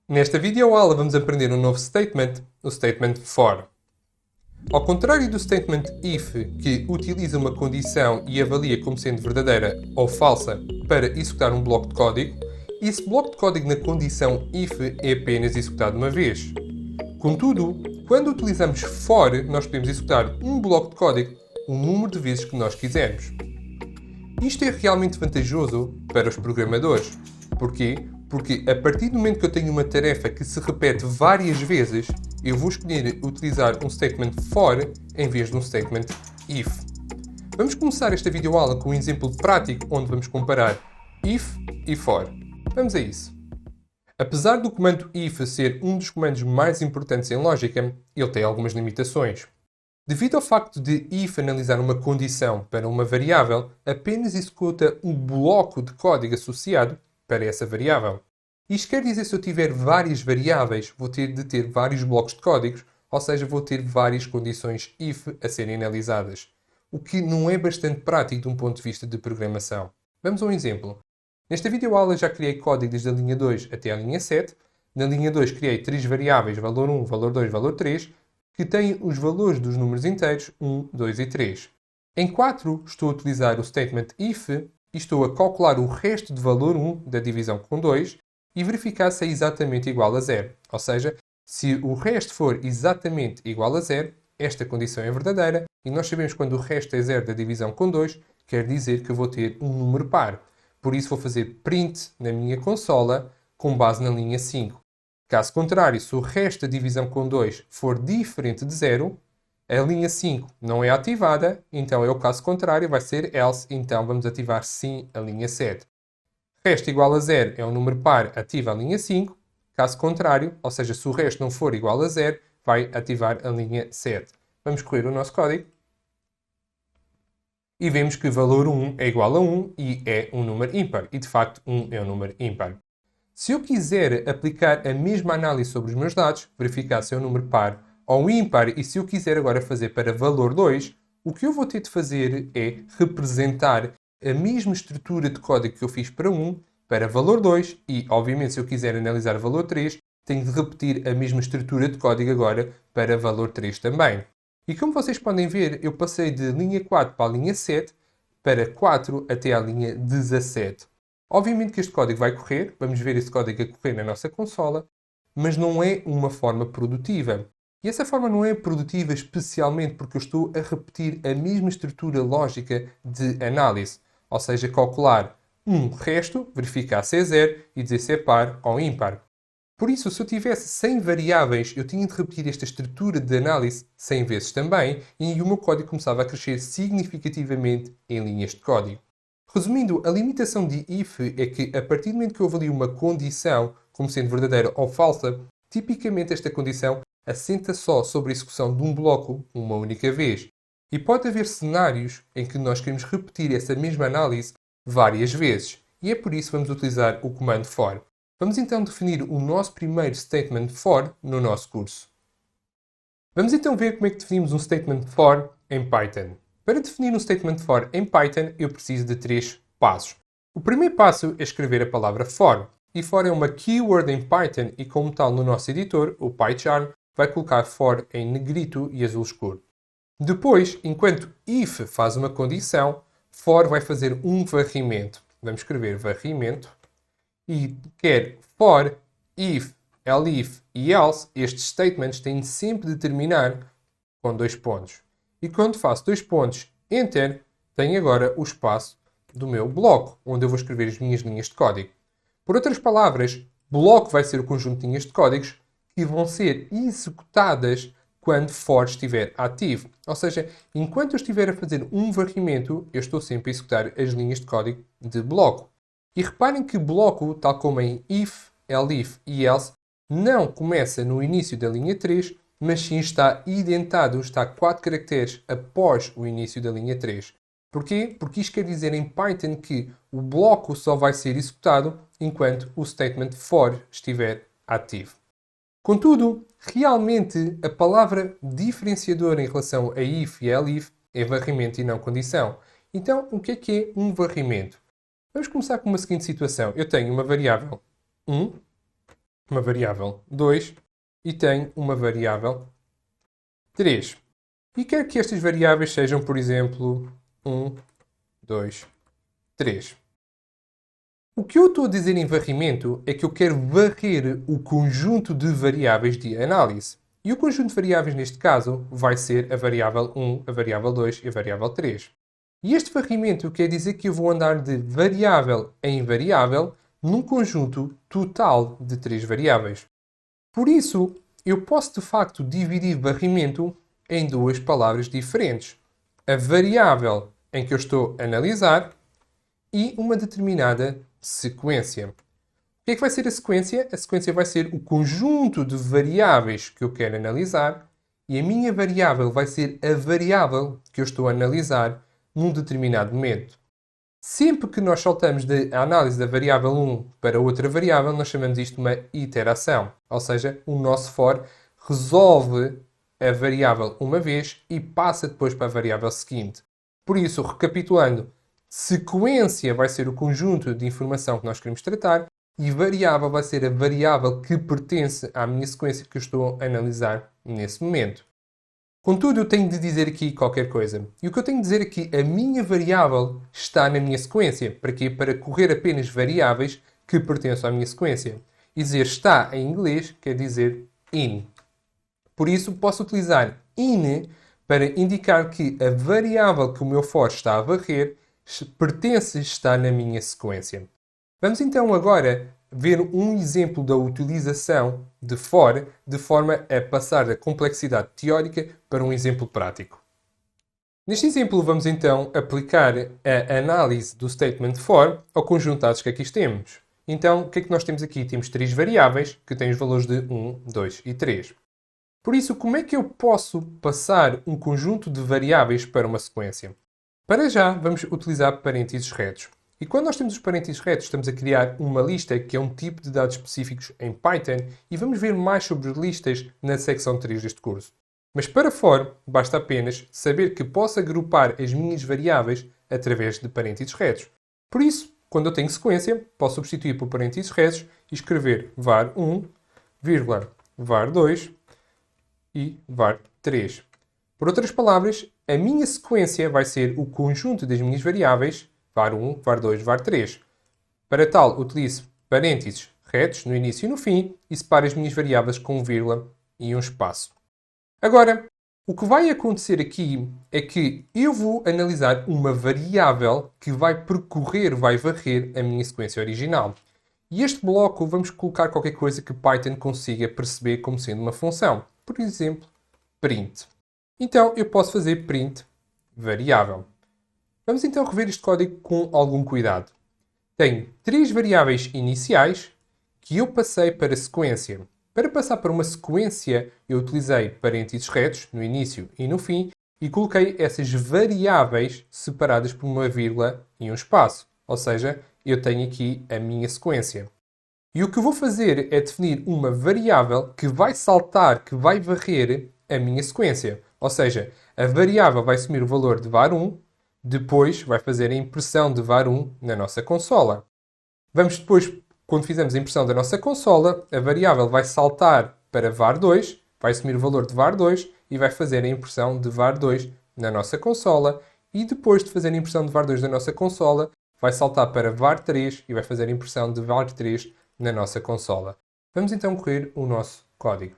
Nesta videoaula vamos aprender um novo statement, o statement for. Ao contrário do statement if, que utiliza uma condição e avalia como sendo verdadeira ou falsa para executar um bloco de código, esse bloco de código na condição if é apenas executado uma vez. Contudo, quando utilizamos for, nós podemos executar um bloco de código o número de vezes que nós quisermos. Isto é realmente vantajoso para os programadores. Porquê? Porque a partir do momento que eu tenho uma tarefa que se repete várias vezes, eu vou escolher utilizar um statement for em vez de um statement if. Vamos começar esta videoaula com um exemplo prático onde vamos comparar if e for. Vamos a isso. Apesar do comando if ser um dos comandos mais importantes em lógica, ele tem algumas limitações. Devido ao facto de if analisar uma condição para uma variável, apenas executa um bloco de código associado para essa variável. Isto quer dizer que se eu tiver várias variáveis, vou ter de ter vários blocos de códigos, ou seja, vou ter várias condições if a serem analisadas, o que não é bastante prático de um ponto de vista de programação. Vamos a um exemplo. Nesta videoaula já criei código desde a linha 2 até a linha 7. Na linha 2 criei 3 variáveis, valor 1, valor 2, valor 3, que têm os valores dos números inteiros 1, 2 e 3. Em 4 estou a utilizar o statement if e estou a calcular o resto de valor 1 da divisão com 2 e verificar se é exatamente igual a 0. Ou seja, se o resto for exatamente igual a 0, esta condição é verdadeira e nós sabemos que quando o resto é 0 da divisão com 2, quer dizer que eu vou ter um número par. Por isso vou fazer print na minha consola com base na linha 5. Caso contrário, se o resto da divisão com 2 for diferente de 0, a linha 5 não é ativada, então é o caso contrário, vai ser else, então vamos ativar sim a linha 7. Resto igual a 0 é um número par, ativa a linha 5. Caso contrário, ou seja, se o resto não for igual a 0, vai ativar a linha 7. Vamos correr o nosso código. E vemos que valor 1 é igual a 1 e é um número ímpar. E de facto 1 é um número ímpar. Se eu quiser aplicar a mesma análise sobre os meus dados, verificar se é um número par ou ímpar, e se eu quiser agora fazer para valor 2, o que eu vou ter de fazer é representar a mesma estrutura de código que eu fiz para 1 para valor 2 e, obviamente, se eu quiser analisar valor 3, tenho de repetir a mesma estrutura de código agora para valor 3 também. E como vocês podem ver, eu passei de linha 4 para a linha 7, para 4 até à linha 17. Obviamente que este código vai correr, vamos ver esse código a correr na nossa consola, mas não é uma forma produtiva. E essa forma não é produtiva especialmente porque eu estou a repetir a mesma estrutura lógica de análise, ou seja, calcular um resto, verificar se é 0 e dizer se é par ou ímpar. Por isso, se eu tivesse 100 variáveis, eu tinha de repetir esta estrutura de análise 100 vezes também e o meu código começava a crescer significativamente em linhas de código. Resumindo, a limitação de if é que, a partir do momento que eu avalio uma condição como sendo verdadeira ou falsa, tipicamente esta condição assenta só sobre a execução de um bloco uma única vez. E pode haver cenários em que nós queremos repetir essa mesma análise várias vezes. E é por isso que vamos utilizar o comando for. Vamos então definir o nosso primeiro statement for no nosso curso. Vamos então ver como é que definimos um statement for em Python. Para definir um statement for em Python, eu preciso de 3 passos. O primeiro passo é escrever a palavra for. E for é uma keyword em Python e, como tal, no nosso editor, o PyCharm, vai colocar for em negrito e azul escuro. Depois, enquanto if faz uma condição, for vai fazer um varrimento. Vamos escrever varrimento. E quer for, if, elif e else, estes statements têm sempre de terminar com 2 pontos. E quando faço 2 pontos, enter, tenho agora o espaço do meu bloco, onde eu vou escrever as minhas linhas de código. Por outras palavras, bloco vai ser o conjunto de linhas de códigos que vão ser executadas quando for estiver ativo. Ou seja, enquanto eu estiver a fazer um varrimento, eu estou sempre a executar as linhas de código de bloco. E reparem que bloco, tal como em if, elif e else, não começa no início da linha 3, mas sim está identado, está 4 caracteres após o início da linha 3. Porquê? Porque isto quer dizer em Python que o bloco só vai ser executado enquanto o statement for estiver ativo. Contudo, realmente a palavra diferenciadora em relação a if e a elif é varrimento e não condição. Então, o que é um varrimento? Vamos começar com uma seguinte situação. Eu tenho uma variável 1 uma variável 2 e tenho uma variável 3. E quero que estas variáveis sejam, por exemplo, 1, 2, 3. O que eu estou a dizer em varrimento é que eu quero varrer o conjunto de variáveis de análise. E o conjunto de variáveis, neste caso, vai ser a variável 1, a variável 2 e a variável 3. E este varrimento quer dizer que eu vou andar de variável em variável num conjunto total de 3 variáveis. Por isso, eu posso de facto dividir varrimento em duas palavras diferentes. A variável em que eu estou a analisar e uma determinada sequência. O que é que vai ser a sequência? A sequência vai ser o conjunto de variáveis que eu quero analisar e a minha variável vai ser a variável que eu estou a analisar num determinado momento. Sempre que nós saltamos da análise da variável 1 para outra variável, nós chamamos isto de uma iteração. Ou seja, o nosso for resolve a variável uma vez e passa depois para a variável seguinte. Por isso, recapitulando, sequência vai ser o conjunto de informação que nós queremos tratar e variável vai ser a variável que pertence à minha sequência que eu estou a analisar nesse momento. Contudo, eu tenho de dizer aqui qualquer coisa. E o que eu tenho de dizer aqui, a minha variável está na minha sequência. Para quê? Para correr apenas variáveis que pertencem à minha sequência. E dizer está em inglês quer dizer in. Por isso, posso utilizar in para indicar que a variável que o meu for está a varrer pertence está na minha sequência. Vamos então agora ver um exemplo da utilização de for, de forma a passar da complexidade teórica para um exemplo prático. Neste exemplo, vamos então aplicar a análise do statement for ao conjunto de dados que aqui temos. Então, o que é que nós temos aqui? Temos três variáveis que têm os valores de 1, 2 e 3. Por isso, como é que eu posso passar um conjunto de variáveis para uma sequência? Para já, vamos utilizar parênteses retos. E quando nós temos os parênteses retos, estamos a criar uma lista que é um tipo de dados específicos em Python e vamos ver mais sobre listas na secção 3 deste curso. Mas para for, basta apenas saber que posso agrupar as minhas variáveis através de parênteses retos. Por isso, quando eu tenho sequência, posso substituir por parênteses retos e escrever var1, var2 e var3. Por outras palavras, a minha sequência vai ser o conjunto das minhas variáveis var1, var2, var3. Para tal, utilizo parênteses retos no início e no fim e separo as minhas variáveis com vírgula e um espaço. Agora, o que vai acontecer aqui é que eu vou analisar uma variável que vai percorrer, vai varrer a minha sequência original. E este bloco vamos colocar qualquer coisa que Python consiga perceber como sendo uma função. Por exemplo, print. Então, eu posso fazer print variável. Vamos então rever este código com algum cuidado. Tenho três variáveis iniciais que eu passei para sequência. Para passar para uma sequência, eu utilizei parênteses retos no início e no fim e coloquei essas variáveis separadas por uma vírgula e um espaço. Ou seja, eu tenho aqui a minha sequência. E o que eu vou fazer é definir uma variável que vai saltar, que vai varrer a minha sequência. Ou seja, a variável vai assumir o valor de var1, depois vai fazer a impressão de var1 na nossa consola. Vamos depois, quando fizermos a impressão da nossa consola, a variável vai saltar para var2, vai assumir o valor de var2 e vai fazer a impressão de var2 na nossa consola. E depois de fazer a impressão de var2 na nossa consola, vai saltar para var3 e vai fazer a impressão de var3 na nossa consola. Vamos então correr o nosso código.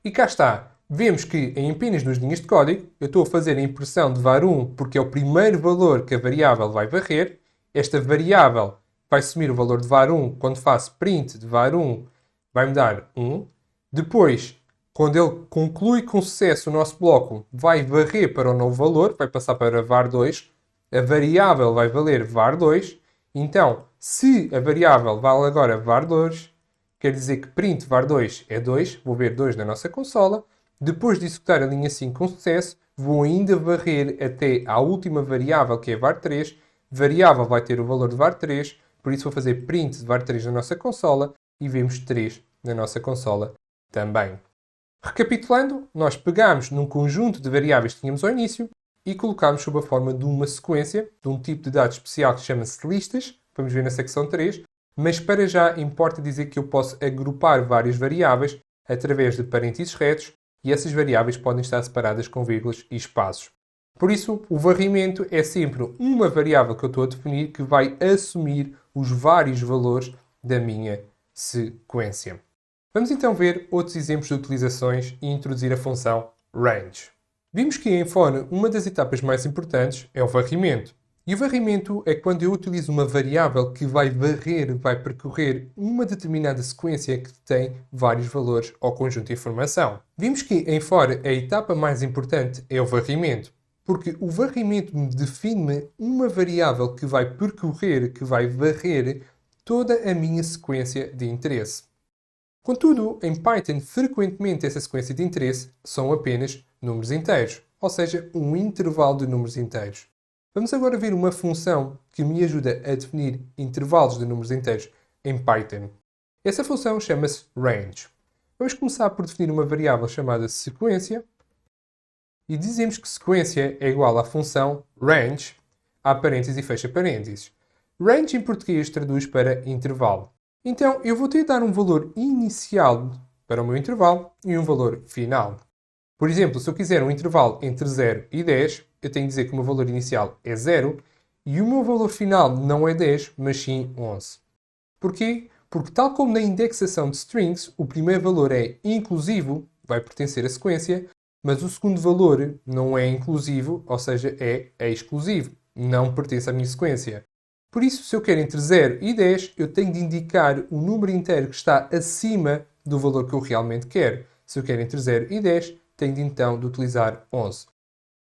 E cá está. Vemos que em apenas 2 linhas de código, eu estou a fazer a impressão de var1 porque é o primeiro valor que a variável vai varrer. Esta variável vai assumir o valor de var1 quando faço print de var1, vai-me dar 1. Depois, quando ele conclui com sucesso o nosso bloco, vai varrer para o novo valor, vai passar para var2. A variável vai valer var2. Então, se a variável vale agora var2, quer dizer que print var2 é 2, vou ver 2 na nossa consola. Depois de executar a linha 5 com sucesso, vou ainda varrer até à última variável, que é var3. Variável vai ter o valor de var3, por isso vou fazer print de var3 na nossa consola e vemos 3 na nossa consola também. Recapitulando, nós pegamos num conjunto de variáveis que tínhamos ao início e colocámos sob a forma de uma sequência, de um tipo de dados especial que chama-se listas, vamos ver na secção 3, mas para já importa dizer que eu posso agrupar várias variáveis através de parênteses retos e essas variáveis podem estar separadas com vírgulas e espaços. Por isso, o varrimento é sempre uma variável que eu estou a definir que vai assumir os vários valores da minha sequência. Vamos então ver outros exemplos de utilizações e introduzir a função range. Vimos que em for uma das etapas mais importantes é o varrimento. E o varrimento é quando eu utilizo uma variável que vai varrer, vai percorrer uma determinada sequência que tem vários valores ao conjunto de informação. Vimos que em for a etapa mais importante é o varrimento, porque o varrimento define uma variável que vai percorrer, que vai varrer toda a minha sequência de interesse. Contudo, em Python, frequentemente essa sequência de interesse são apenas números inteiros, ou seja, um intervalo de números inteiros. Vamos agora ver uma função que me ajuda a definir intervalos de números inteiros em Python. Essa função chama-se range. Vamos começar por definir uma variável chamada sequência e dizemos que sequência é igual à função range, abre parênteses e fecha parênteses. Range em português traduz para intervalo. Então eu vou ter de dar um valor inicial para o meu intervalo e um valor final. Por exemplo, se eu quiser um intervalo entre 0 e 10, eu tenho de dizer que o meu valor inicial é 0 e o meu valor final não é 10, mas sim 11. Porquê? Porque tal como na indexação de strings, o primeiro valor é inclusivo, vai pertencer à sequência, mas o segundo valor não é inclusivo, ou seja, é exclusivo, não pertence à minha sequência. Por isso, se eu quero entre 0 e 10, eu tenho de indicar o número inteiro que está acima do valor que eu realmente quero. Se eu quero entre 0 e 10, tenho de então de utilizar 11.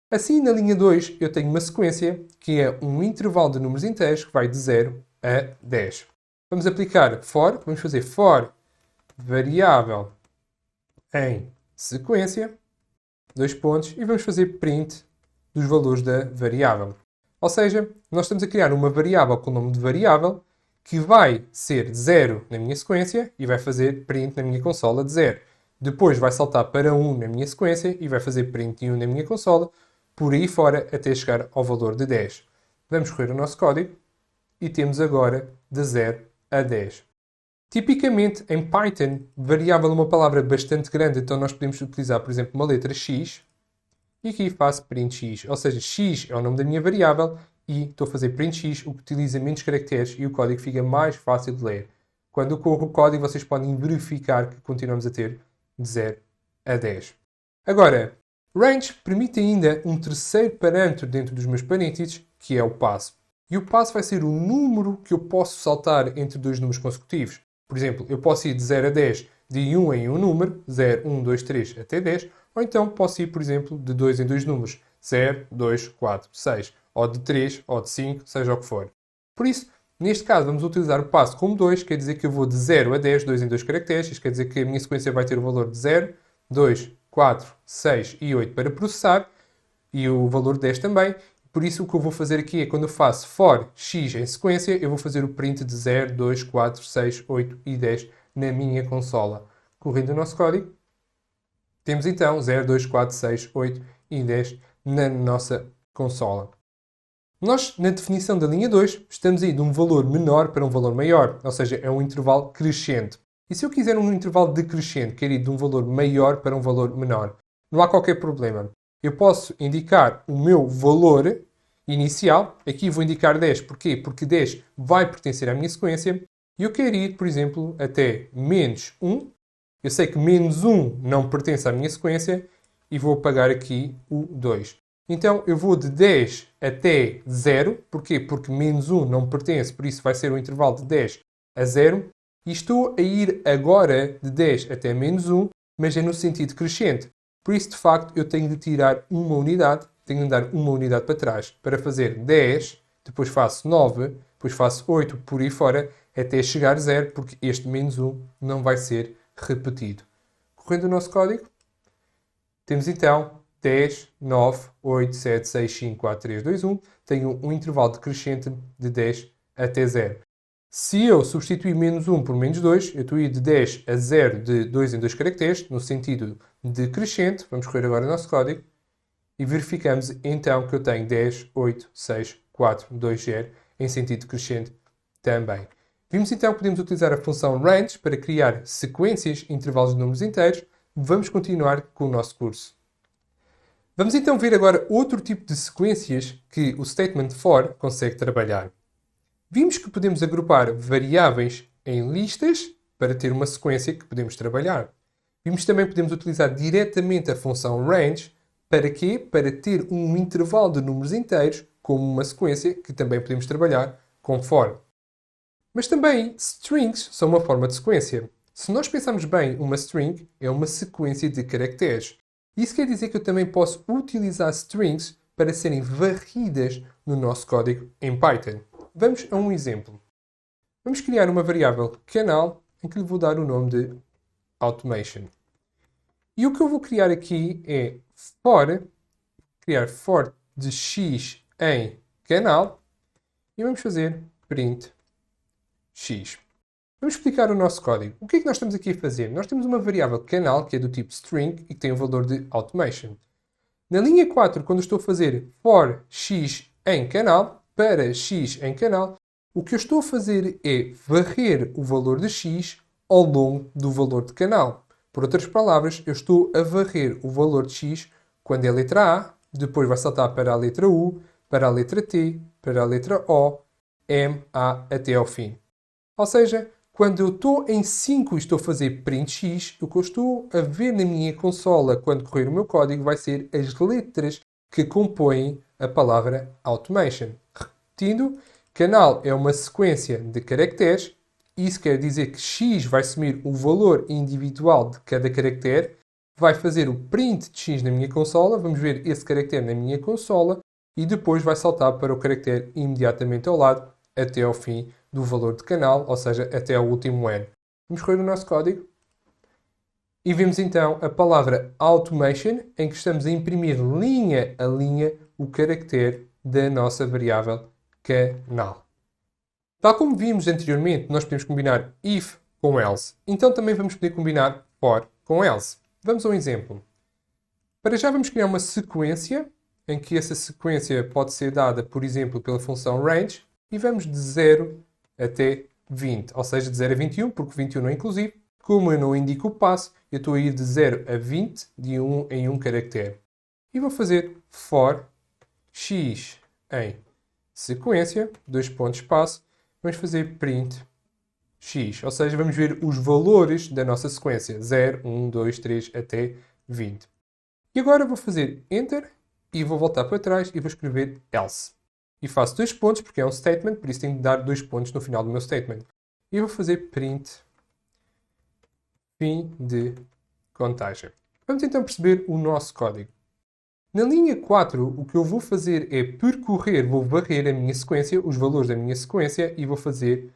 Assim, na linha 2, eu tenho uma sequência que é um intervalo de números inteiros que vai de 0 a 10. Vamos aplicar for, vamos fazer for variável em sequência, dois pontos, e vamos fazer print dos valores da variável. Ou seja, nós estamos a criar uma variável com o nome de variável que vai ser 0 na minha sequência e vai fazer print na minha consola de 0. Depois vai saltar para 1 na minha sequência e vai fazer print de 1 na minha consola, por aí fora até chegar ao valor de 10. Vamos correr o nosso código e temos agora de 0 a 10. Tipicamente, em Python, variável é uma palavra bastante grande, então nós podemos utilizar, por exemplo, uma letra x e aqui faço print x, ou seja, x é o nome da minha variável e estou a fazer print x, o que utiliza menos caracteres e o código fica mais fácil de ler. Quando eu corro o código, vocês podem verificar que continuamos a ter de 0 a 10. Agora, range permite ainda um terceiro parâmetro dentro dos meus parênteses, que é o passo. E o passo vai ser o número que eu posso saltar entre dois números consecutivos. Por exemplo, eu posso ir de 0 a 10 de 1 em um número, 0, 1, 2, 3 até 10, ou então posso ir, por exemplo, de 2 em 2 números, 0, 2, 4, 6, ou de 3, ou de 5, seja o que for. Por isso, neste caso, vamos utilizar o passo como 2, quer dizer que eu vou de 0 a 10, 2 em 2 caracteres, isto quer dizer que a minha sequência vai ter o valor de 0, 2, 4, 6 e 8 para processar, e o valor 10 também. Por isso, o que eu vou fazer aqui é, quando eu faço for x em sequência, eu vou fazer o print de 0, 2, 4, 6, 8 e 10 na minha consola. Correndo o nosso código, temos então 0, 2, 4, 6, 8 e 10 na nossa consola. Nós, na definição da linha 2, estamos aí de um valor menor para um valor maior, ou seja, é um intervalo crescente. E se eu quiser um intervalo decrescente, quer ir de um valor maior para um valor menor, não há qualquer problema. Eu posso indicar o meu valor inicial, aqui vou indicar 10, porquê? Porque 10 vai pertencer à minha sequência, e eu quero ir, por exemplo, até menos 1. Eu sei que menos 1 não pertence à minha sequência, e vou apagar aqui o 2. Então, eu vou de 10 até 0. Porquê? Porque menos 1 não pertence, por isso vai ser um intervalo de 10 a 0. E estou a ir agora de 10 até menos 1, mas é no sentido crescente. Por isso, de facto, eu tenho de tirar uma unidade, tenho de dar uma unidade para trás, para fazer 10, depois faço 9, depois faço 8, por aí fora, até chegar a 0, porque este menos 1 não vai ser repetido. Correndo o nosso código, temos então 10, 9, 8, 7, 6, 5, 4, 3, 2, 1. Tenho um intervalo decrescente de 10 até 0. Se eu substituir menos 1 por menos 2, eu estou a ir de 10 a 0 de 2 em 2 caracteres, no sentido decrescente. Vamos correr agora o nosso código e verificamos então que eu tenho 10, 8, 6, 4, 2, 0 em sentido crescente também. Vimos então que podemos utilizar a função range para criar sequências, intervalos de números inteiros. Vamos continuar com o nosso curso. Vamos então ver agora outro tipo de sequências que o statement for consegue trabalhar. Vimos que podemos agrupar variáveis em listas para ter uma sequência que podemos trabalhar. Vimos também que podemos utilizar diretamente a função range. Para quê? Para ter um intervalo de números inteiros como uma sequência que também podemos trabalhar com for. Mas também strings são uma forma de sequência. Se nós pensarmos bem, uma string é uma sequência de caracteres. Isso quer dizer que eu também posso utilizar strings para serem varridas no nosso código em Python. Vamos a um exemplo. Vamos criar uma variável canal em que lhe vou dar o nome de automation. E o que eu vou criar aqui é criar for de x em canal e vamos fazer print x. Vamos explicar o nosso código. O que é que nós estamos aqui a fazer? Nós temos uma variável canal, que é do tipo string, e que tem o valor de automation. Na linha 4, quando eu estou a fazer for x em canal, para x em canal, o que eu estou a fazer é varrer o valor de x ao longo do valor de canal. Por outras palavras, eu estou a varrer o valor de x quando é a letra A, depois vai saltar para a letra U, para a letra T, para a letra O, M, A, até ao fim. Ou seja, quando eu estou em 5 e estou a fazer print x, o que eu estou a ver na minha consola quando correr o meu código vai ser as letras que compõem a palavra automation. Repetindo, canal é uma sequência de caracteres. Isso quer dizer que x vai assumir o valor individual de cada caractere, vai fazer o print de x na minha consola, vamos ver esse caractere na minha consola, e depois vai saltar para o caractere imediatamente ao lado, até ao fim do valor de canal, ou seja, até ao último n. Vamos correr o nosso código. E vemos então a palavra automation, em que estamos a imprimir linha a linha o caractere da nossa variável canal. Tal como vimos anteriormente, nós podemos combinar if com else. Então também vamos poder combinar for com else. Vamos a um exemplo. Para já vamos criar uma sequência, em que essa sequência pode ser dada, por exemplo, pela função range, e vamos de 0 até 20, ou seja, de 0 a 21, porque 21 não é inclusivo. Como eu não indico o passo, eu estou a ir de 0 a 20, de 1 em 1 caractere. E vou fazer for x em sequência, dois pontos espaço, vamos fazer print x, ou seja, vamos ver os valores da nossa sequência, 0, 1, 2, 3, até 20. E agora vou fazer enter e vou voltar para trás e vou escrever else. E faço dois pontos, porque é um statement, por isso tenho de dar dois pontos no final do meu statement. E vou fazer print fim de contagem. Vamos então perceber o nosso código. Na linha 4, o que eu vou fazer é percorrer, vou varrer a minha sequência, os valores da minha sequência, e vou fazer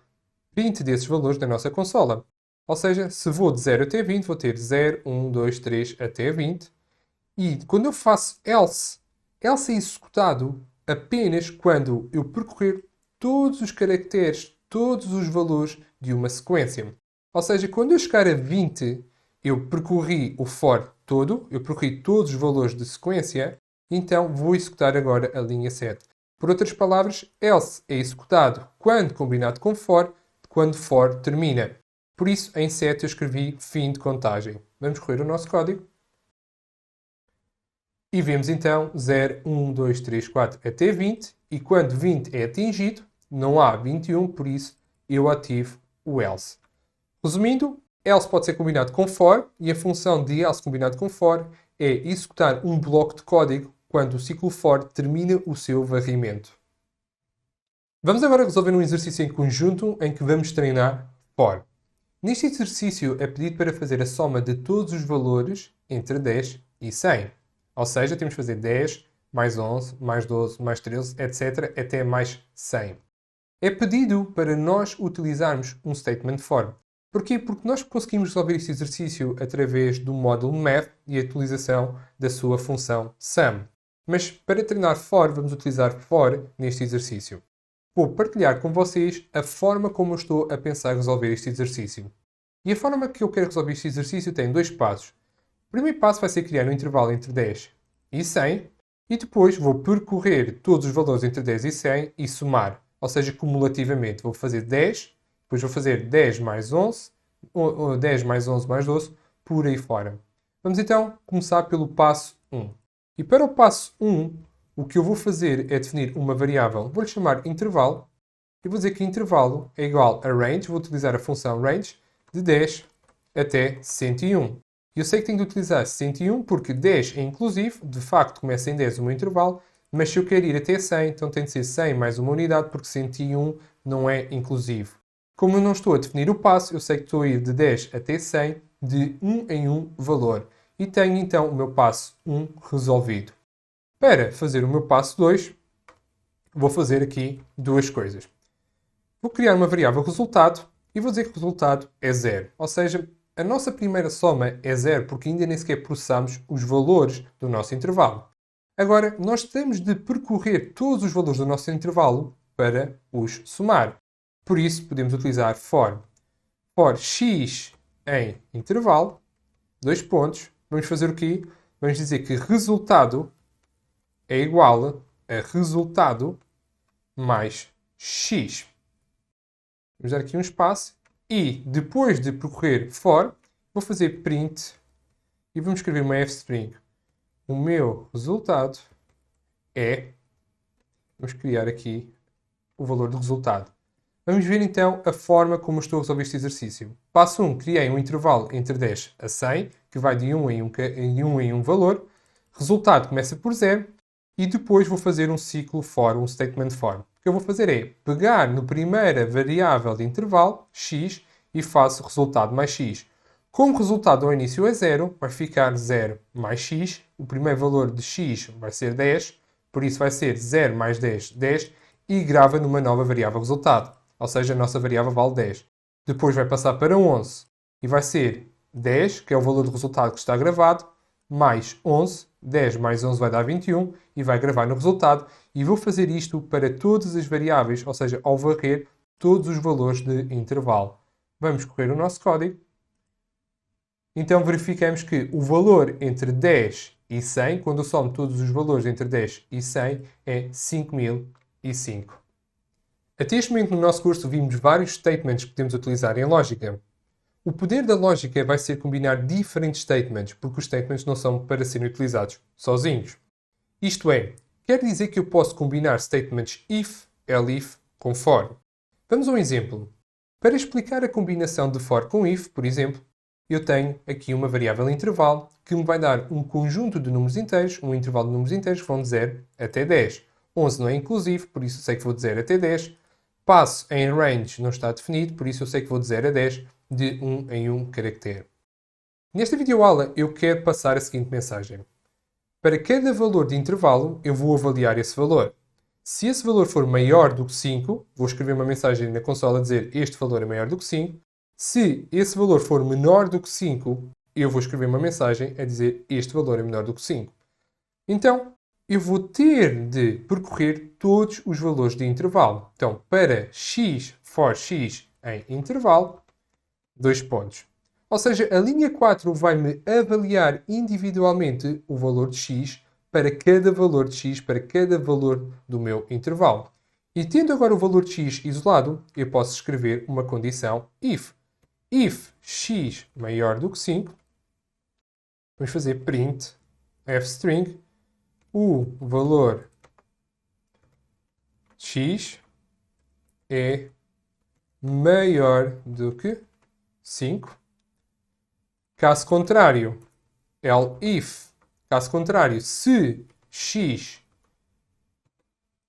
print desses valores da nossa consola. Ou seja, se vou de 0 até 20, vou ter 0, 1, 2, 3 até 20. E quando eu faço else é executado apenas quando eu percorrer todos os caracteres, todos os valores de uma sequência. Ou seja, quando eu chegar a 20, eu percorri o for todo, eu percorri todos os valores de sequência, então vou executar agora a linha 7. Por outras palavras, else é executado quando combinado com for, quando for termina. Por isso, em 7 eu escrevi fim de contagem. Vamos correr o nosso código. E vemos então 0, 1, 2, 3, 4 até 20. E quando 20 é atingido, não há 21, por isso eu ativo o else. Resumindo, else pode ser combinado com for e a função de else combinado com for é executar um bloco de código quando o ciclo for termina o seu varrimento. Vamos agora resolver um exercício em conjunto em que vamos treinar for. Neste exercício é pedido para fazer a soma de todos os valores entre 10 e 100. Ou seja, temos que fazer 10, mais 11, mais 12, mais 13, etc. até mais 100. É pedido para nós utilizarmos um statement for. Porquê? Porque nós conseguimos resolver este exercício através do módulo math e a utilização da sua função sum. Mas para treinar for, vamos utilizar for neste exercício. Vou partilhar com vocês a forma como eu estou a pensar resolver este exercício. E a forma que eu quero resolver este exercício tem dois passos. O primeiro passo vai ser criar um intervalo entre 10 e 100 e depois vou percorrer todos os valores entre 10 e 100 e somar, ou seja, cumulativamente. Vou fazer 10, Depois vou fazer 10 mais 11, 10 mais 11 mais 12, por aí fora. Vamos então começar pelo passo 1. E para o passo 1, o que eu vou fazer é definir uma variável, vou-lhe chamar intervalo, e vou dizer que intervalo é igual a range, vou utilizar a função range, de 10 até 101. Eu sei que tenho de utilizar 101 porque 10 é inclusivo, de facto começa em 10 o meu intervalo, mas se eu quero ir até 100, então tem de ser 100 mais uma unidade, porque 101 não é inclusivo. Como eu não estou a definir o passo, eu sei que estou a ir de 10 até 100, de 1 em 1 valor. E tenho então o meu passo 1 resolvido. Para fazer o meu passo 2, vou fazer aqui duas coisas. Vou criar uma variável resultado e vou dizer que o resultado é 0. Ou seja, a nossa primeira soma é 0 porque ainda nem sequer processamos os valores do nosso intervalo. Agora, nós temos de percorrer todos os valores do nosso intervalo para os somar. Por isso, podemos utilizar for. For x em intervalo, dois pontos. Vamos fazer o quê? Vamos dizer que resultado é igual a resultado mais x. Vamos dar aqui um espaço. E, depois de percorrer for, vou fazer print e vamos escrever uma f-string. O meu resultado é... Vamos criar aqui o valor do resultado. Vamos ver então a forma como estou a resolver este exercício. Passo 1, criei um intervalo entre 10 a 100, que vai de 1 em 1 valor. Resultado começa por 0. E depois vou fazer um ciclo for, um statement for. O que eu vou fazer é pegar na primeira variável de intervalo, x, e faço resultado mais x. Como o resultado ao início é 0, vai ficar 0 mais x. O primeiro valor de x vai ser 10, por isso vai ser 0 mais 10, 10, e grava numa nova variável resultado. Ou seja, a nossa variável vale 10. Depois vai passar para 11 e vai ser 10, que é o valor do resultado que está gravado, mais 11. 10 mais 11 vai dar 21 e vai gravar no resultado. E vou fazer isto para todas as variáveis, ou seja, ao varrer todos os valores de intervalo. Vamos correr o nosso código. Então verificamos que o valor entre 10 e 100, quando eu somo todos os valores entre 10 e 100, é 5005. Até este momento no nosso curso vimos vários statements que podemos utilizar em lógica. O poder da lógica vai ser combinar diferentes statements, porque os statements não são para serem utilizados sozinhos. Isto é, quer dizer que eu posso combinar statements if, elif com for. Vamos a um exemplo. Para explicar a combinação de for com if, por exemplo, eu tenho aqui uma variável intervalo que me vai dar um conjunto de números inteiros, um intervalo de números inteiros que vão de 0 até 10. 11 não é inclusivo, por isso eu sei que vou de 0 até 10. Passo em range não está definido, por isso eu sei que vou de 0 a 10, de 1 em 1 caractere. Nesta videoaula eu quero passar a seguinte mensagem. Para cada valor de intervalo, eu vou avaliar esse valor. Se esse valor for maior do que 5, vou escrever uma mensagem na consola a dizer este valor é maior do que 5. Se esse valor for menor do que 5, eu vou escrever uma mensagem a dizer este valor é menor do que 5. Então, eu vou ter de percorrer todos os valores de intervalo. Então, para x, for x em intervalo, dois pontos. Ou seja, a linha 4 vai-me avaliar individualmente o valor de x para cada valor de x, para cada valor do meu intervalo. E tendo agora o valor de x isolado, eu posso escrever uma condição if. If x maior do que 5, vamos fazer print f-string, o valor de x é maior do que 5. Caso contrário, elif, caso contrário, se x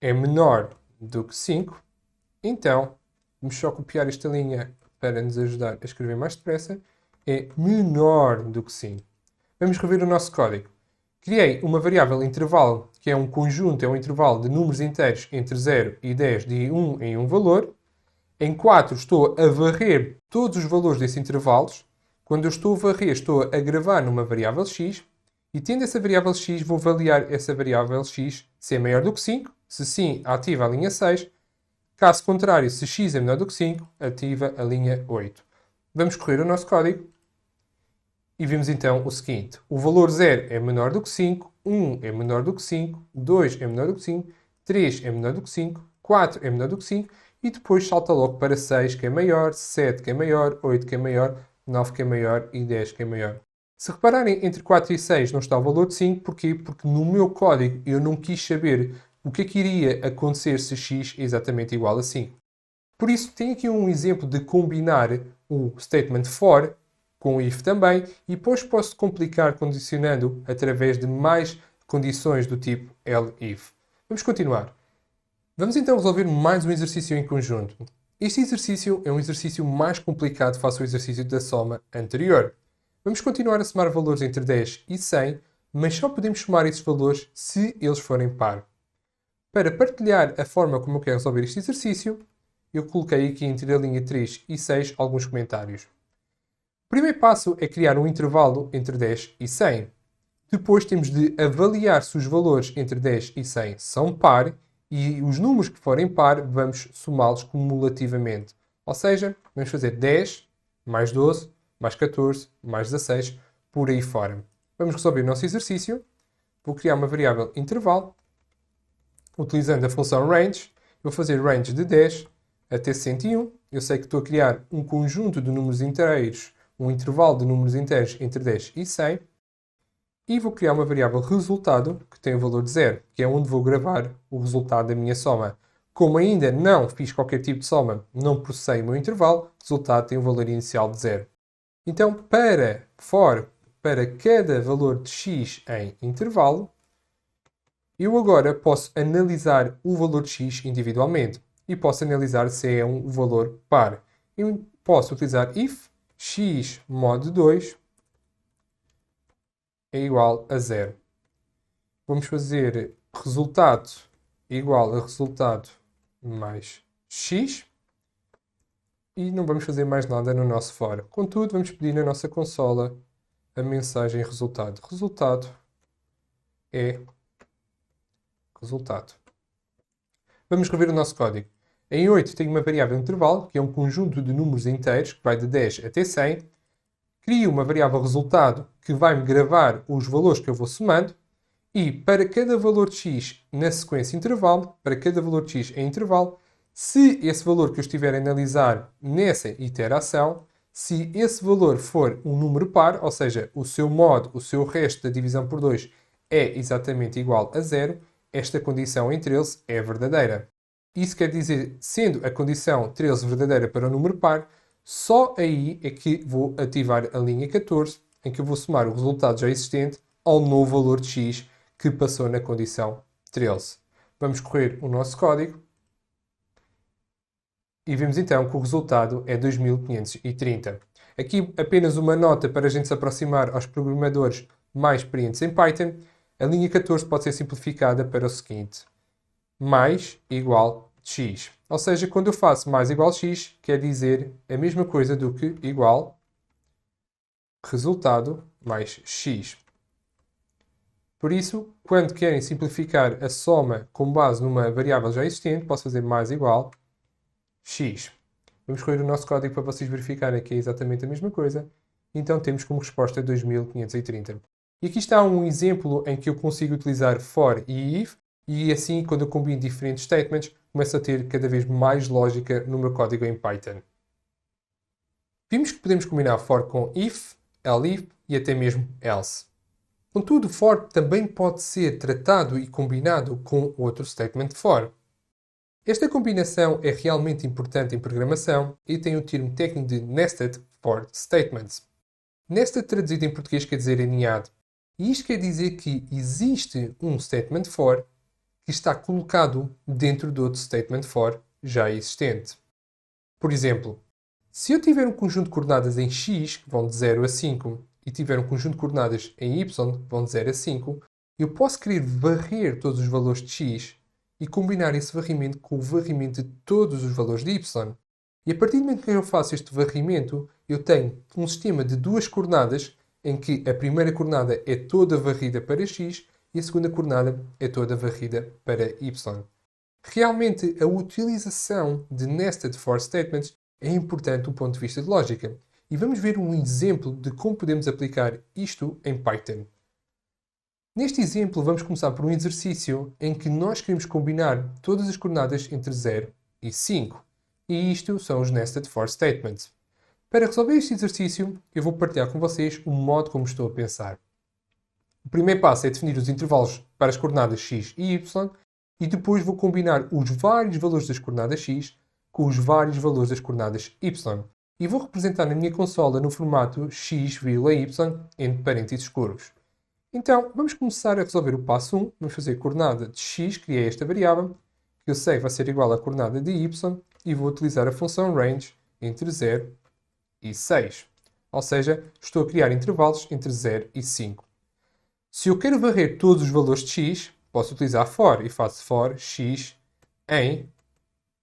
é menor do que 5, então, vamos só copiar esta linha para nos ajudar a escrever mais depressa, é menor do que 5. Vamos rever o nosso código. Criei uma variável intervalo, que é um conjunto, é um intervalo de números inteiros entre 0 e 10 de 1 em 1 valor. Em 4 estou a varrer todos os valores desses intervalos. Quando eu estou a varrer, estou a gravar numa variável x. E tendo essa variável x, vou avaliar essa variável x se é maior do que 5. Se sim, ativa a linha 6. Caso contrário, se x é menor do que 5, ativa a linha 8. Vamos correr o nosso código. E vimos então o seguinte. O valor 0 é menor do que 5. 1 é menor do que 5. 2 é menor do que 5. 3 é menor do que 5. 4 é menor do que 5. e depois salta logo para 6, que é maior, 7, que é maior, 8, que é maior, 9, que é maior e 10, que é maior. Se repararem, entre 4 e 6 não está o valor de 5, porquê? Porque no meu código eu não quis saber o que é que iria acontecer se x é exatamente igual a 5. Por isso, tenho aqui um exemplo de combinar o statement for com o if também, e depois posso complicar condicionando através de mais condições do tipo else-if. Vamos continuar. Vamos então resolver mais um exercício em conjunto. Este exercício é um exercício mais complicado face ao exercício da soma anterior. Vamos continuar a somar valores entre 10 e 100, mas só podemos somar esses valores se eles forem par. Para partilhar a forma como eu quero resolver este exercício, eu coloquei aqui entre a linha 3 e 6 alguns comentários. O primeiro passo é criar um intervalo entre 10 e 100. Depois temos de avaliar se os valores entre 10 e 100 são par e os números que forem par vamos somá-los cumulativamente. Ou seja, vamos fazer 10 mais 12 mais 14 mais 16 por aí fora. Vamos resolver o nosso exercício. Vou criar uma variável intervalo utilizando a função range. Vou fazer range de 10 até 101. Eu sei que estou a criar um conjunto de números inteiros, um intervalo de números inteiros entre 10 e 100. E vou criar uma variável resultado, que tem o valor de 0, que é onde vou gravar o resultado da minha soma. Como ainda não fiz qualquer tipo de soma, não processei o meu intervalo, o resultado tem um valor inicial de 0. Então, para cada valor de x em intervalo, eu agora posso analisar o valor de x individualmente e posso analisar se é um valor par. Eu posso utilizar if x mod 2 é igual a 0. Vamos fazer resultado igual a resultado mais x e não vamos fazer mais nada no nosso for. Contudo, vamos pedir na nossa consola a mensagem resultado. Resultado é resultado. Vamos rever o nosso código. Em 8 tenho uma variável intervalo, que é um conjunto de números inteiros, que vai de 10 até 100. Crio uma variável resultado, que vai-me gravar os valores que eu vou somando. E para cada valor de x na sequência intervalo, para cada valor de x em intervalo, se esse valor que eu estiver a analisar nessa iteração, se esse valor for um número par, ou seja, o seu mod, o seu resto da divisão por 2 é exatamente igual a 0, esta condição entre eles é verdadeira. Isso quer dizer, sendo a condição entre eles verdadeira para o número par, só aí é que vou ativar a linha 14, em que eu vou somar o resultado já existente ao novo valor de x que passou na condição 13. Vamos correr o nosso código e vemos então que o resultado é 2530. Aqui apenas uma nota para a gente se aproximar aos programadores mais experientes em Python. A linha 14 pode ser simplificada para o seguinte: mais igual x. Ou seja, quando eu faço mais igual x, quer dizer a mesma coisa do que igual resultado mais x. Por isso, quando querem simplificar a soma com base numa variável já existente, posso fazer mais igual x. Vamos correr o nosso código para vocês verificarem que é exatamente a mesma coisa. Então temos como resposta 2530. E aqui está um exemplo em que eu consigo utilizar for e if, e assim, quando eu combino diferentes statements, começo a ter cada vez mais lógica no meu código em Python. Vimos que podemos combinar for com if, elif e até mesmo else. Contudo, for também pode ser tratado e combinado com outro statement for. Esta combinação é realmente importante em programação e tem o termo técnico de Nested For Statements. Nested, traduzido em português, quer dizer aninhado. E isto quer dizer que existe um statement for que está colocado dentro de outro statement for já existente. Por exemplo, se eu tiver um conjunto de coordenadas em x, que vão de 0 a 5, e tiver um conjunto de coordenadas em y, que vão de 0 a 5, eu posso querer varrer todos os valores de x e combinar esse varrimento com o varrimento de todos os valores de y. E a partir do momento que eu faço este varrimento, eu tenho um sistema de duas coordenadas em que a primeira coordenada é toda varrida para x e a segunda coordenada é toda varrida para y. Realmente, a utilização de Nested For Statements é importante do ponto de vista de lógica. E vamos ver um exemplo de como podemos aplicar isto em Python. Neste exemplo, vamos começar por um exercício em que nós queremos combinar todas as coordenadas entre 0 e 5. E isto são os Nested For Statements. Para resolver este exercício, eu vou partilhar com vocês o modo como estou a pensar. O primeiro passo é definir os intervalos para as coordenadas x e y e depois vou combinar os vários valores das coordenadas x com os vários valores das coordenadas y. E vou representar na minha consola no formato x, y, entre parênteses curvos. Então, vamos começar a resolver o passo 1. Vamos fazer a coordenada de x, que é esta variável, que eu sei vai ser igual à coordenada de y, e vou utilizar a função range entre 0 e 6. Ou seja, estou a criar intervalos entre 0 e 5. Se eu quero varrer todos os valores de x, posso utilizar for e faço for x em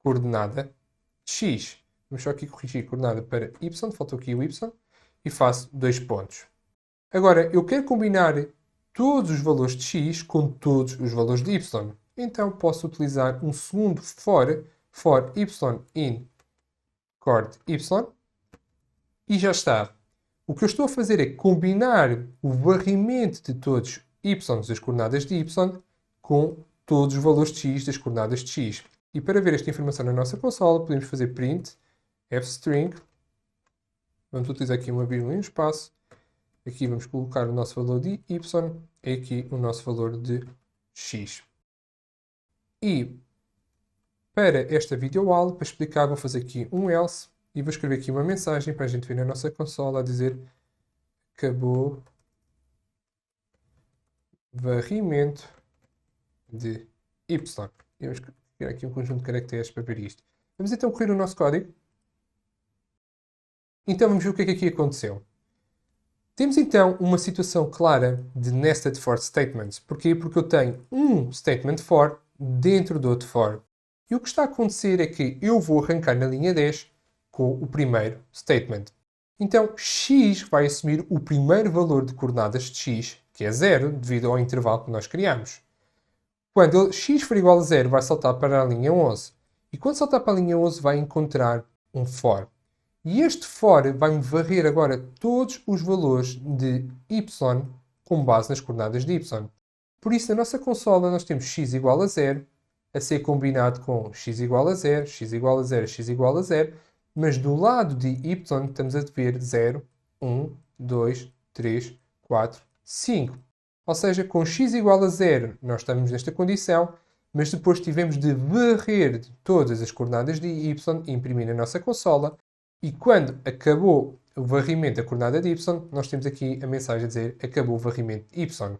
coordenada de x. Vamos só aqui corrigir a coordenada para y, faltou aqui o y, e faço 2 pontos. Agora, eu quero combinar todos os valores de x com todos os valores de y. Então, posso utilizar um segundo for y in coord y, e já está. O que eu estou a fazer é combinar o varrimento de todos y das coordenadas de y com todos os valores de x das coordenadas de x. E para ver esta informação na nossa consola, podemos fazer print fstring. Vamos utilizar aqui uma vírgula e um espaço. Aqui vamos colocar o nosso valor de y e aqui o nosso valor de x. E para esta videoaula, para explicar, vou fazer aqui um else e vou escrever aqui uma mensagem para a gente ver na nossa consola a dizer acabou varrimento de y. E vamos criar aqui um conjunto de caracteres para ver isto. Vamos então correr o nosso código. Então vamos ver o que é que aqui aconteceu. Temos então uma situação clara de nested for statements. Porquê? Porque eu tenho um statement for dentro do outro for. E o que está a acontecer é que eu vou arrancar na linha 10 com o primeiro statement. Então, x vai assumir o primeiro valor de coordenadas de x, que é 0, devido ao intervalo que nós criamos. Quando x for igual a 0, vai saltar para a linha 11. E quando saltar para a linha 11, vai encontrar um for. E este for vai-me varrer agora todos os valores de y com base nas coordenadas de y. Por isso, na nossa consola, nós temos x igual a 0, a ser combinado com x igual a 0, x igual a 0, x igual a 0, mas do lado de y estamos a ver 0, 1, 2, 3, 4, 5. Ou seja, com x igual a 0 nós estamos nesta condição, mas depois tivemos de varrer todas as coordenadas de y e imprimir na nossa consola. E quando acabou o varrimento da coordenada de y, nós temos aqui a mensagem a dizer acabou o varrimento de y.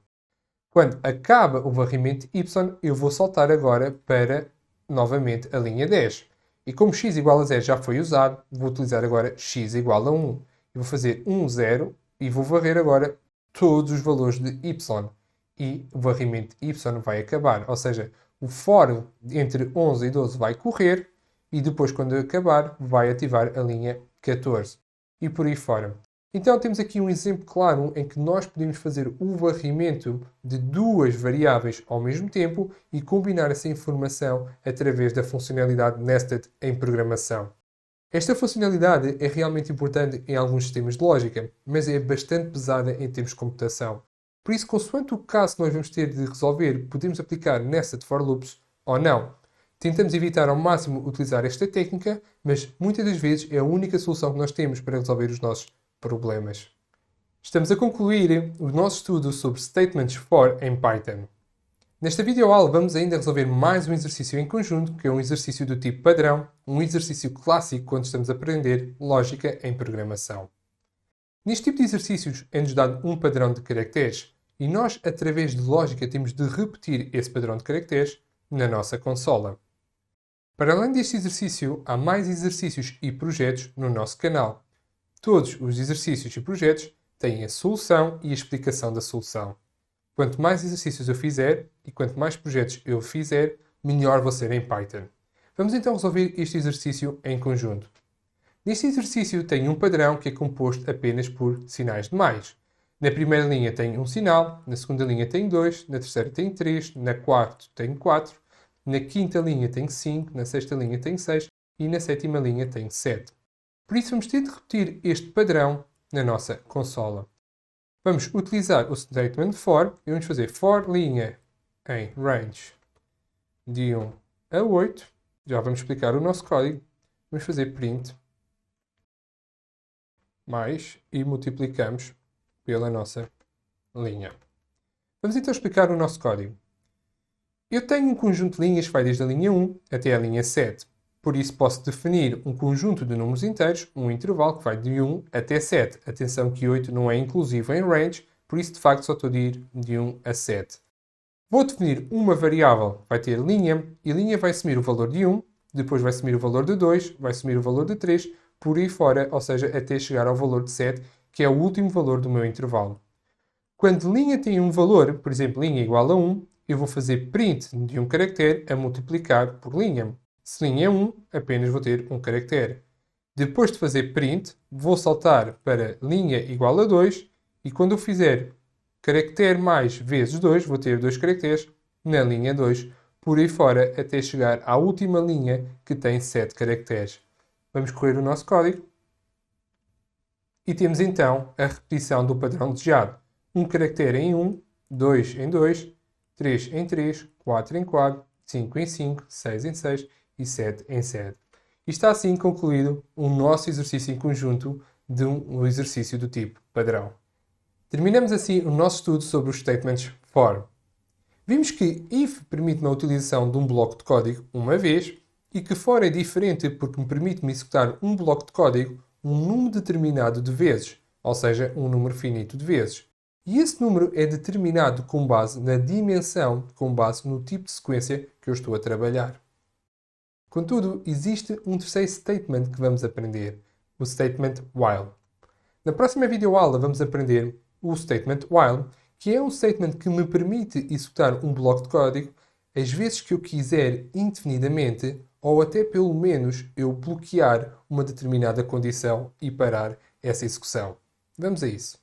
Quando acaba o varrimento de y, eu vou saltar agora para, novamente, a linha 10. E como x igual a 0 já foi usado, vou utilizar agora x igual a 1. E vou fazer 1, 0 e vou varrer agora todos os valores de y. E o varrimento de y vai acabar. Ou seja, o for entre 11 e 12 vai correr e depois, quando acabar, vai ativar a linha 14. E por aí fora. Então, temos aqui um exemplo claro em que nós podemos fazer o varrimento de duas variáveis ao mesmo tempo e combinar essa informação através da funcionalidade nested em programação. Esta funcionalidade é realmente importante em alguns sistemas de lógica, mas é bastante pesada em termos de computação. Por isso, consoante o caso que nós vamos ter de resolver, podemos aplicar nested for loops ou não. Tentamos evitar ao máximo utilizar esta técnica, mas muitas das vezes é a única solução que nós temos para resolver os nossos problemas. Estamos a concluir o nosso estudo sobre Statements for em Python. Nesta videoaula vamos ainda resolver mais um exercício em conjunto, que é um exercício do tipo padrão, um exercício clássico quando estamos a aprender lógica em programação. Neste tipo de exercícios é-nos dado um padrão de caracteres e nós, através de lógica, temos de repetir esse padrão de caracteres na nossa consola. Para além deste exercício, há mais exercícios e projetos no nosso canal. Todos os exercícios e projetos têm a solução e a explicação da solução. Quanto mais exercícios eu fizer e quanto mais projetos eu fizer, melhor vou ser em Python. Vamos então resolver este exercício em conjunto. Neste exercício tenho um padrão que é composto apenas por sinais de mais. Na primeira linha tenho um sinal, na segunda linha tenho 2, na terceira tenho 3, na quarta tenho 4, na quinta linha tenho 5, na sexta linha tenho 6 e na sétima linha tenho 7. Por isso, vamos ter de repetir este padrão na nossa consola. Vamos utilizar o statement for e vamos fazer for linha em range de 1 a 8. Já vamos explicar o nosso código. vamos fazer print mais e multiplicamos pela nossa linha. Vamos então explicar o nosso código. Eu tenho um conjunto de linhas que vai desde a linha 1 até a linha 7. Por isso posso definir um conjunto de números inteiros, um intervalo que vai de 1 até 7. Atenção que 8 não é inclusivo em range, por isso de facto só estou a ir de 1 a 7. Vou definir uma variável que vai ter linha, e linha vai assumir o valor de 1, depois vai assumir o valor de 2, vai assumir o valor de 3, por aí fora, ou seja, até chegar ao valor de 7, que é o último valor do meu intervalo. Quando linha tem um valor, por exemplo, linha igual a 1, eu vou fazer print de um caractere a multiplicar por linha. Se linha é 1, apenas vou ter um caractere. Depois de fazer print, vou saltar para linha igual a 2 e quando eu fizer caractere mais vezes 2, vou ter 2 caracteres na linha 2, por aí fora até chegar à última linha que tem 7 caracteres. Vamos correr o nosso código e temos então a repetição do padrão desejado. Um caractere em 1, 2 em 2, 3 em 3, 4 em 4, 5 em 5, 6 em 6 e 7 em 7. E está assim concluído o nosso exercício em conjunto de um exercício do tipo padrão. Terminamos assim o nosso estudo sobre os statements for. Vimos que if permite-me a utilização de um bloco de código uma vez e que for é diferente porque me permite-me executar um bloco de código um número determinado de vezes, ou seja, um número finito de vezes. E esse número é determinado com base na dimensão, com base no tipo de sequência que eu estou a trabalhar. Contudo, existe um terceiro statement que vamos aprender, o statement while. Na próxima videoaula vamos aprender o statement while, que é um statement que me permite executar um bloco de código às vezes que eu quiser indefinidamente ou até pelo menos eu bloquear uma determinada condição e parar essa execução. Vamos a isso.